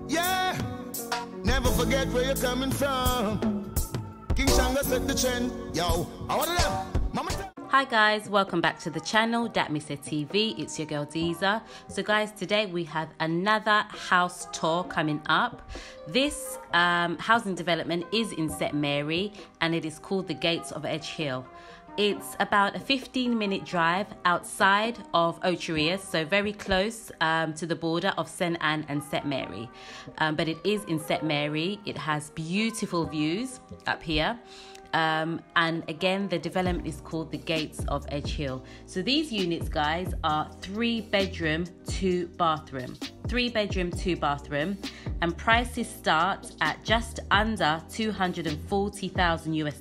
Yeah, never forget where you're coming from. King Shanga set the trend. Yo, I want them. Mama. Hi guys, welcome back to the channel, datmisehtv. It's your girl Deezer. So guys, today we have another house tour coming up. This housing development is in St Mary and it is called the Gates of Edgehill. It's about a 15-minute drive outside of Ocho Rios, so very close to the border of St Anne and St Mary. But it is in St Mary. It has beautiful views up here. And again, the development is called the Gates of Edgehill. So these units, guys, are 3-bedroom, 2-bathroom. 3-bedroom, 2-bathroom. And prices start at just under $240,000 US,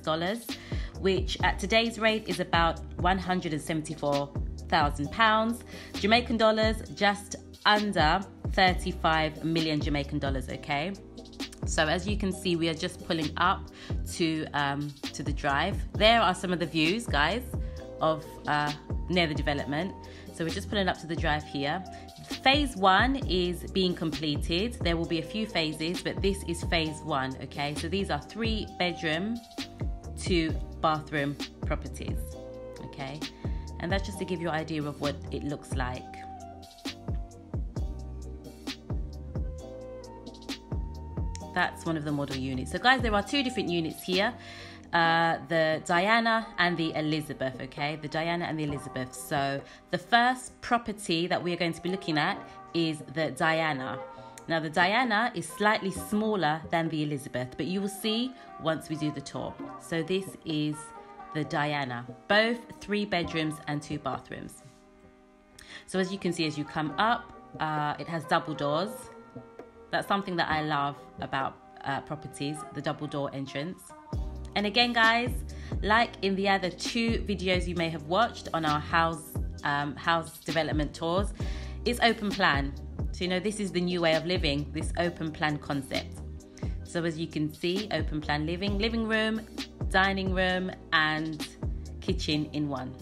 which at today's rate is about £174,000. Jamaican dollars, just under 35 million Jamaican dollars, okay? So as you can see, we are just pulling up to the drive. There are some of the views, guys, of near the development. So we're just pulling up to the drive here. Phase 1 is being completed. There will be a few phases, but this is phase 1, okay? So these are 3-bedroom, 2-bathroom properties, okay? And that's just to give you an idea of what it looks like. That's one of the model units. So guys, there are 2 different units here, the Diana and the Elizabeth, okay? The Diana and the Elizabeth. So the first property that we are going to be looking at is the Diana. Now the Diana is slightly smaller than the Elizabeth, but you will see once we do the tour. So this is the Diana, both 3 bedrooms and 2 bathrooms. So as you can see, as you come up, it has double doors. That's something that I love about properties, the double door entrance. And again, guys, like in the other 2 videos you may have watched on our house development tours, it's open plan. So, you know, this is the new way of living, this open plan concept. So as you can see, open plan living room, dining room, and kitchen in one.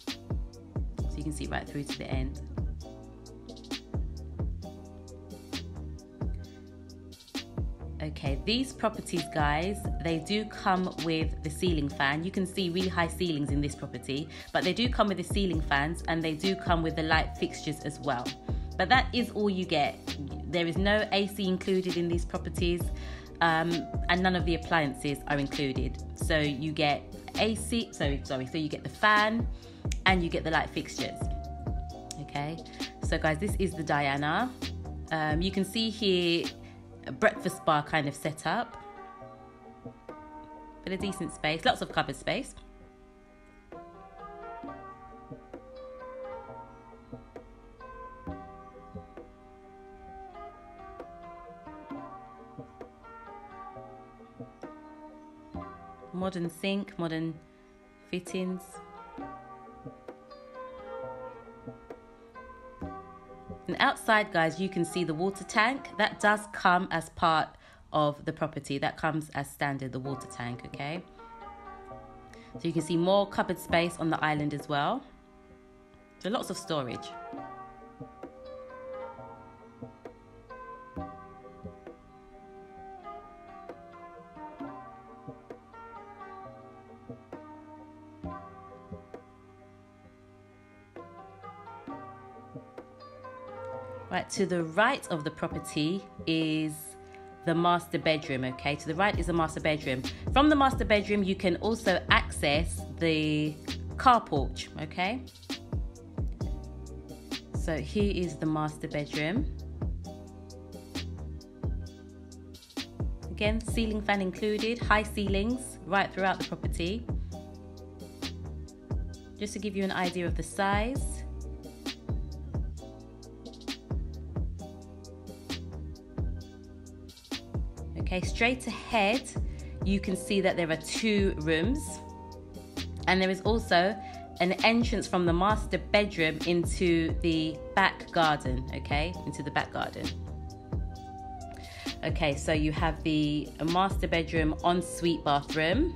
So you can see right through to the end. Okay, these properties, guys, they do come with the ceiling fan. You can see really high ceilings in this property, but they do come with the ceiling fans and they do come with the light fixtures as well. But that is all you get. There is no AC included in these properties, and none of the appliances are included. So you get AC, so you get the fan and you get the light fixtures. Okay, so guys, this is the Diana. You can see here a breakfast bar kind of setup, but a decent space, lots of cupboard space. Modern sink, modern fittings. And outside, guys, you can see the water tank. That does come as part of the property. That comes as standard, the water tank, okay? So you can see more cupboard space on the island as well. So lots of storage. Right, to the right of the property is the master bedroom, okay? To the right is the master bedroom. From the master bedroom, you can also access the car porch, okay? So here is the master bedroom. Again, ceiling fan included, high ceilings right throughout the property. Just to give you an idea of the size. Okay, straight ahead, you can see that there are 2 rooms, and there is also an entrance from the master bedroom into the back garden, okay, into the back garden. Okay, so you have the master bedroom ensuite bathroom.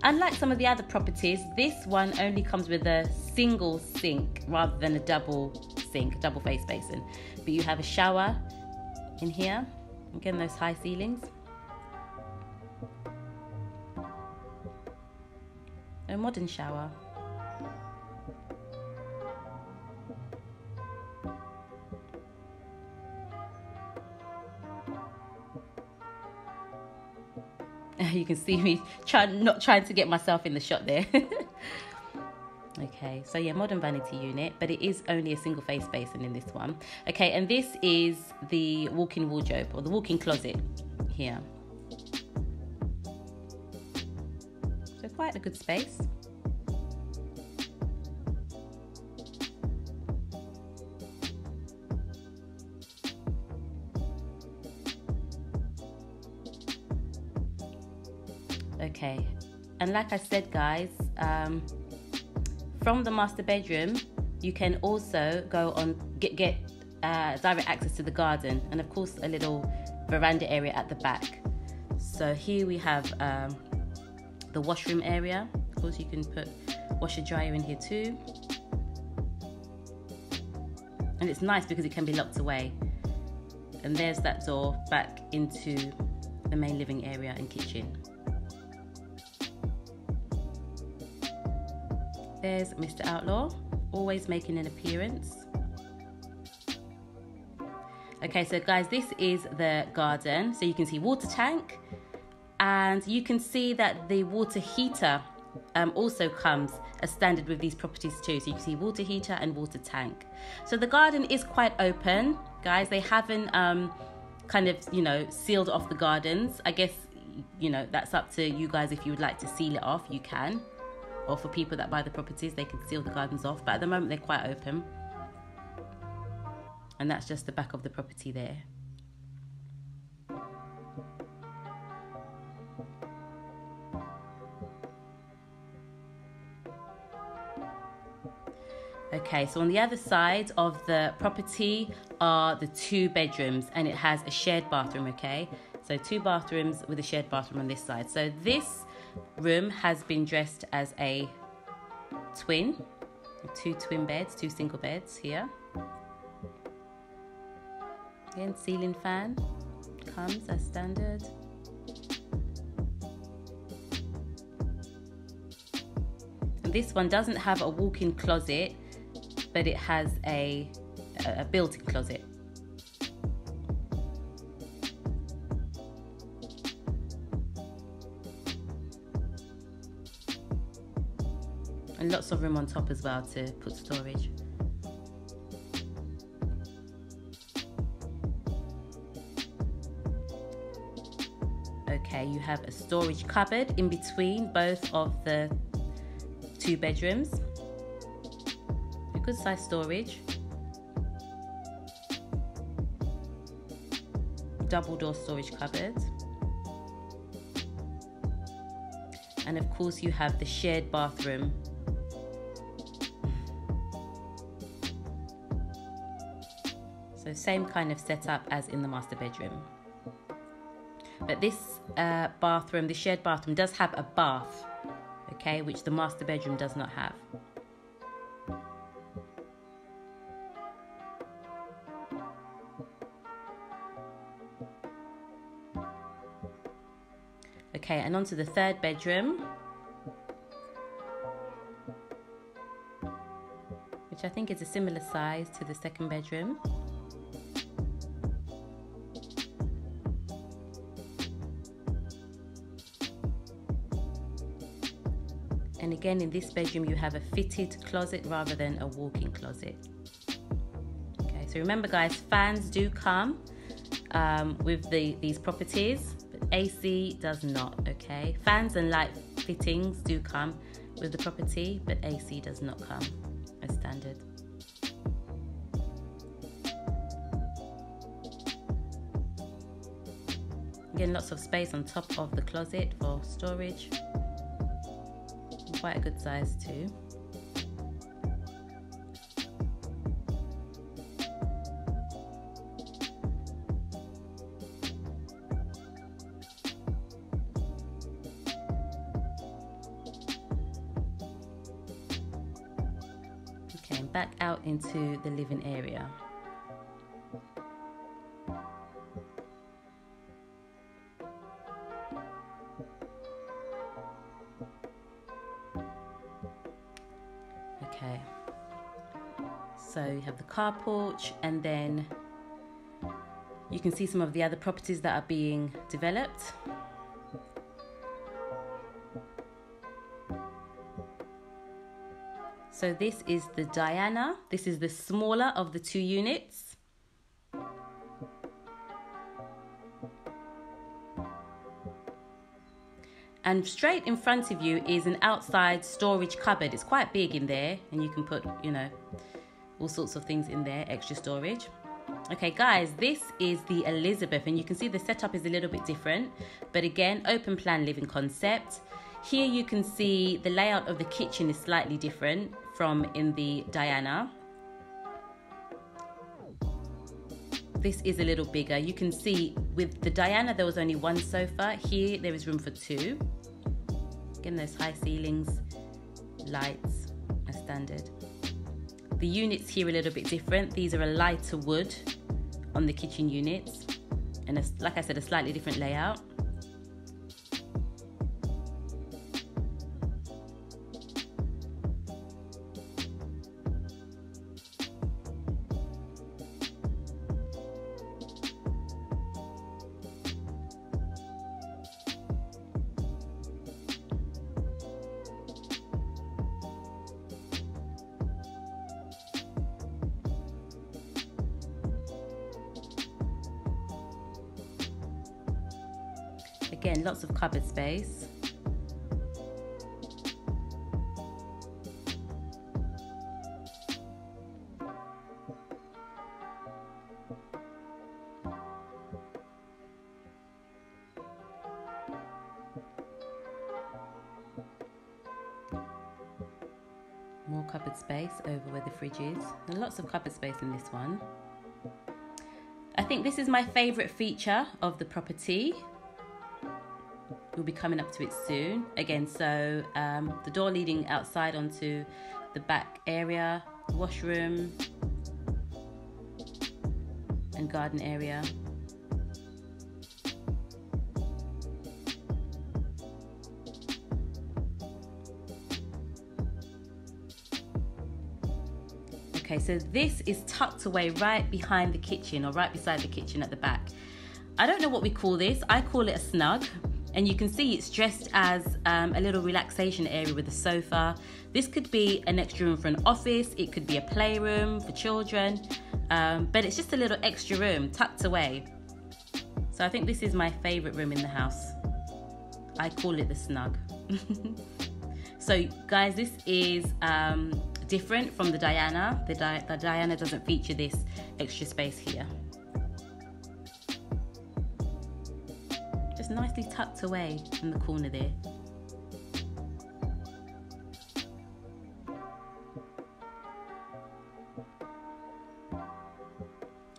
Unlike some of the other properties, this one only comes with a single sink rather than a double sink, double face basin. But you have a shower in here. Again, those high ceilings. A modern shower. You can see me not trying to get myself in the shot there. Okay, so yeah, modern vanity unit, but it is only a single face basin in this one. Okay, and this is the walk-in wardrobe, or the walk-in closet here. So quite a good space. Okay, and like I said, guys, from the master bedroom, you can also go on get direct access to the garden, and of course a little veranda area at the back. So here we have the washroom area. Of course, you can put washer dryer in here too, and it's nice because it can be locked away. And there's that door back into the main living area and kitchen. There's Mr. Outlaw, always making an appearance. Okay, so guys, this is the garden. So you can see water tank, and you can see that the water heater also comes as standard with these properties too. So you can see water heater and water tank. So the garden is quite open, guys. They haven't kind of, you know, sealed off the gardens. I guess, you know, that's up to you guys. If you would like to seal it off, you can. Or for people that buy the properties, they can seal the gardens off. But at the moment, they're quite open. And that's just the back of the property there. Okay, so on the other side of the property are the 2 bedrooms, and it has a shared bathroom, okay? So 2 bathrooms with a shared bathroom on this side. So this room has been dressed as a twin, 2 twin beds, 2 single beds here. Again, ceiling fan comes as standard. And this one doesn't have a walk-in closet, but it has a built-in closet. And lots of room on top as well to put storage. Okay, you have a storage cupboard in between both of the 2 bedrooms. A good size storage. Double door storage cupboard. And of course you have the shared bathroom. So same kind of setup as in the master bedroom. But this bathroom, the shared bathroom, does have a bath, okay, which the master bedroom does not have. Okay, and on to the 3rd bedroom, which I think is a similar size to the 2nd bedroom. And again, in this bedroom, you have a fitted closet rather than a walk-in closet. Okay, so remember guys, fans do come with these properties, but AC does not, okay? Fans and light fittings do come with the property, but AC does not come as standard. Again, lots of space on top of the closet for storage. Quite a good size too. Okay, and back out into the living area. Okay, so you have the car porch, and then you can see some of the other properties that are being developed. So this is the Diana. This is the smaller of the two units. And straight in front of you is an outside storage cupboard. It's quite big in there, and you can put, you know, all sorts of things in there, extra storage. Okay, guys, this is the Elizabeth, and you can see the setup is a little bit different, but again, open plan living concept. Here you can see the layout of the kitchen is slightly different from in the Diana. This is a little bigger. You can see with the Diana there was only one sofa. Here there is room for two. Again, there's high ceilings, lights as standard. The units here are a little bit different. These are a lighter wood on the kitchen units, and like I said, a slightly different layout. Again, lots of cupboard space. More cupboard space over where the fridge is. And lots of cupboard space in this one. I think this is my favourite feature of the property. We'll be coming up to it soon. Again, so the door leading outside onto the back area, washroom and garden area. Okay, so this is tucked away right behind the kitchen, or right beside the kitchen at the back. I don't know what we call this. I call it a snug. And you can see it's dressed as a little relaxation area with a sofa. This could be an extra room for an office. It could be a playroom for children. But it's just a little extra room tucked away. So I think this is my favorite room in the house. I call it the snug. So guys, this is different from the Diana. The Diana doesn't feature this extra space here. Just nicely tucked away in the corner there.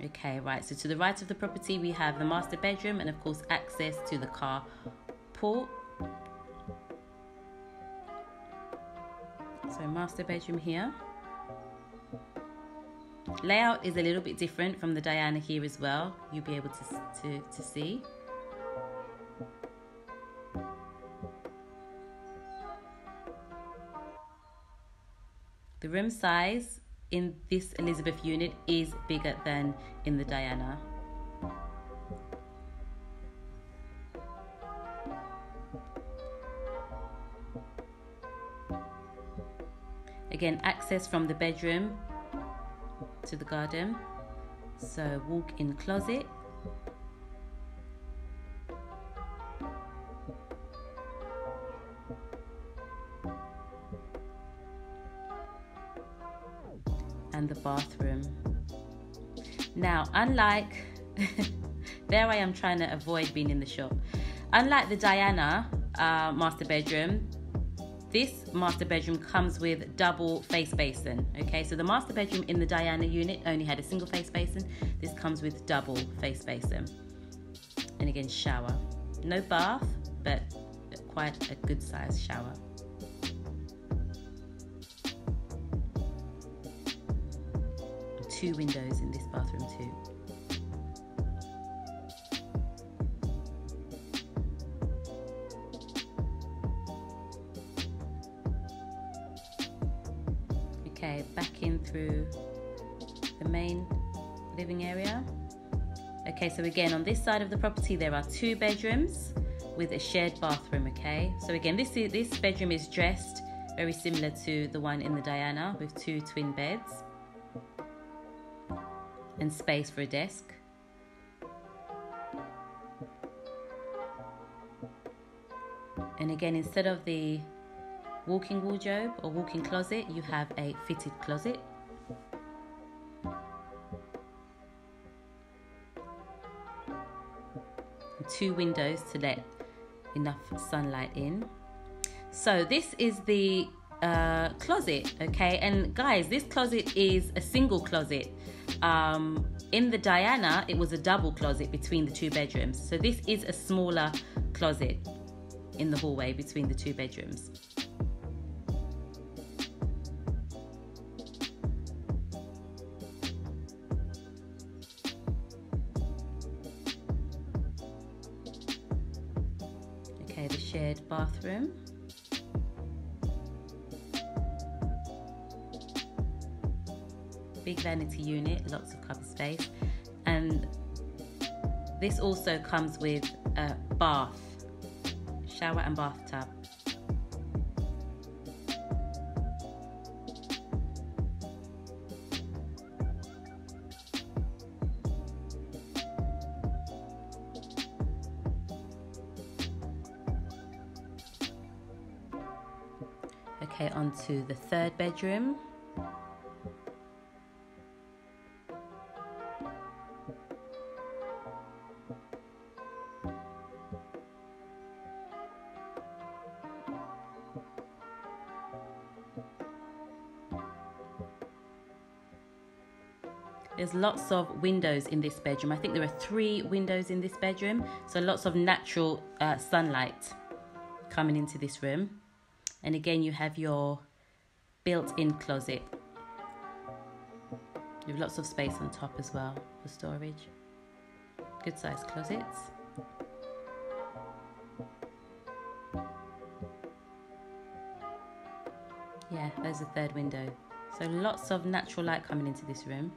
Okay, right, so to the right of the property we have the master bedroom and of course access to the car port. So master bedroom here. Layout is a little bit different from the Diana here as well. You'll be able to see. The room size in this Elizabeth unit is bigger than in the Diana. Again, access from the bedroom to the garden. So walk-in closet. And the bathroom. Now, unlike there I am trying to avoid being in the shop. Unlike the Diana master bedroom, this master bedroom comes with double face basin. Okay, so the master bedroom in the Diana unit only had a single face basin. This comes with double face basin. And again, shower. No bath, but quite a good sized shower. 2 windows in this bathroom too. Okay, back in through the main living area. Okay, so again, on this side of the property, there are 2 bedrooms with a shared bathroom, okay? So again, this bedroom is dressed very similar to the one in the Diana, with 2 twin beds and space for a desk. And again, instead of the walk-in wardrobe or walk-in closet, you have a fitted closet. And 2 windows to let enough sunlight in. So this is the closet, okay? And guys, this closet is a single closet. In the Diana, it was a double closet between the 2 bedrooms. So this is a smaller closet in the hallway between the 2 bedrooms. Okay, the shared bathroom. Big vanity unit, lots of cupboard space, and this also comes with a bath, shower and bathtub. Okay, onto the 3rd bedroom. There's lots of windows in this bedroom. I think there are 3 windows in this bedroom. So lots of natural sunlight coming into this room. And again, you have your built-in closet. You have lots of space on top as well for storage. Good sized closets. Yeah, there's the 3rd window. So lots of natural light coming into this room.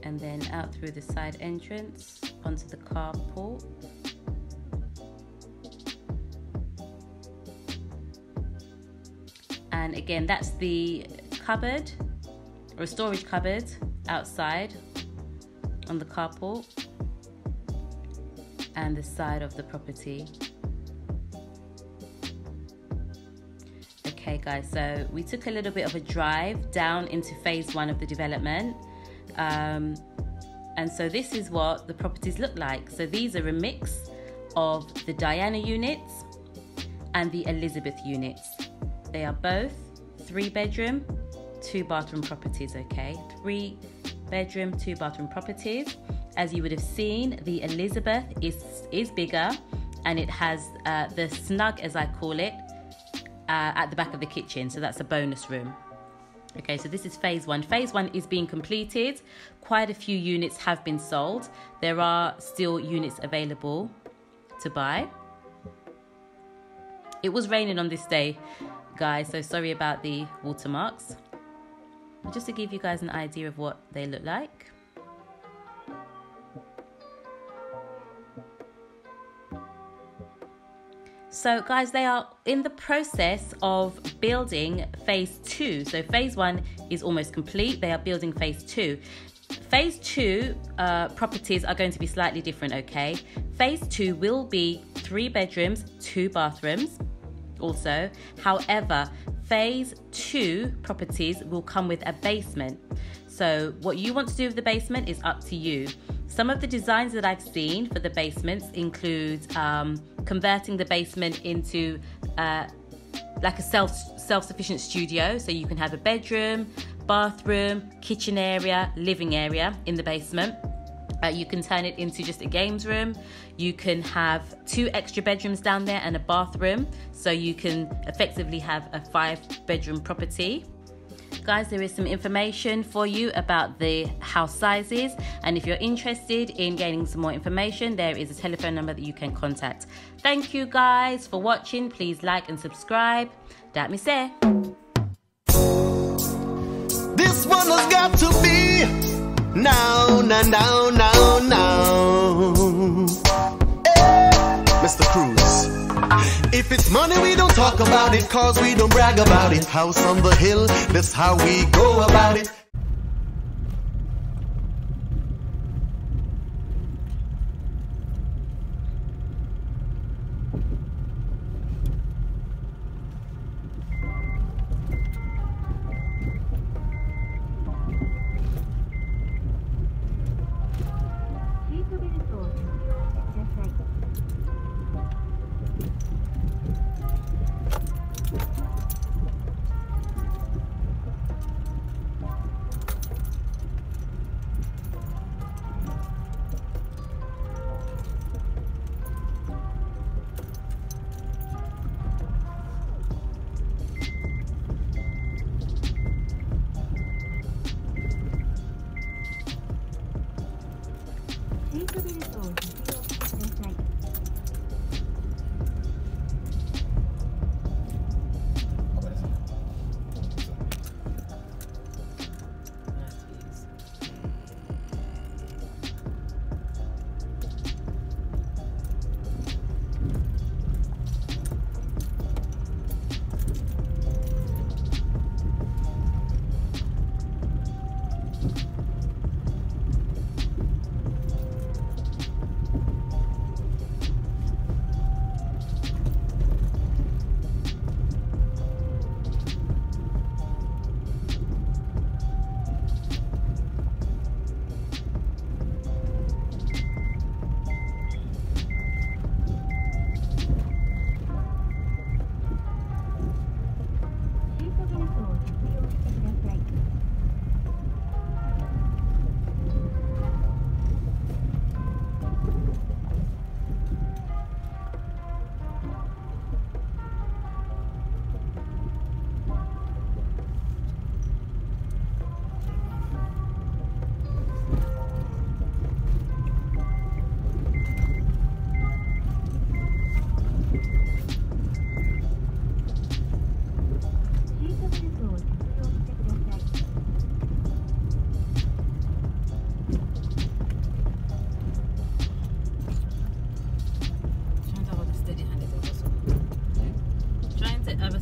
And then out through the side entrance onto the carport. And again, that's the cupboard or a storage cupboard outside on the carport and the side of the property. Okay guys, so we took a little bit of a drive down into phase 1 of the development. And so this is what the properties look like. So these are a mix of the Diana units and the Elizabeth units. They are both 3 bedroom, 2 bathroom properties, okay? 3 bedroom, 2 bathroom properties. As you would have seen, the Elizabeth is bigger, and it has the snug, as I call it, at the back of the kitchen. So that's a bonus room. Okay, so this is phase 1. Phase 1 is being completed. Quite a few units have been sold. There are still units available to buy. It was raining on this day, guys, so sorry about the watermarks. Just to give you guys an idea of what they look like. So guys, they are in the process of building phase 2. So phase 1 is almost complete. They are building phase 2. Phase 2 properties are going to be slightly different, okay? Phase 2 will be 3 bedrooms, 2 bathrooms also. However, phase 2 properties will come with a basement. So what you want to do with the basement is up to you. Some of the designs that I've seen for the basements include converting the basement into like a self-sufficient studio. So you can have a bedroom, bathroom, kitchen area, living area in the basement. You can turn it into just a games room. You can have 2 extra bedrooms down there and a bathroom. So you can effectively have a 5-bedroom property. Guys, there is some information for you about the house sizes. And if you're interested in gaining some more information, there is a telephone number that you can contact. Thank you guys for watching. Please like and subscribe. Dat me say. This one has got to be now, now, now, now, now. Hey, Mr. Cruz. If it's money, we don't talk about it, cause we don't brag about it. House on the hill, that's how we go about it.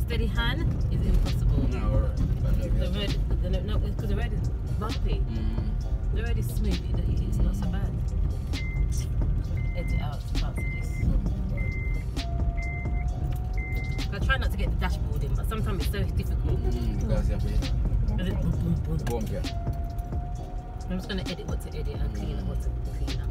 Steady hand is impossible. No, the road, no, because the road is bumpy. The road is smooth. It's not so bad. Edit out parts of this. I try not to get the dashboard in, but sometimes it's so difficult. Because you have Boom. I'm just gonna edit what to edit and clean up what to clean up.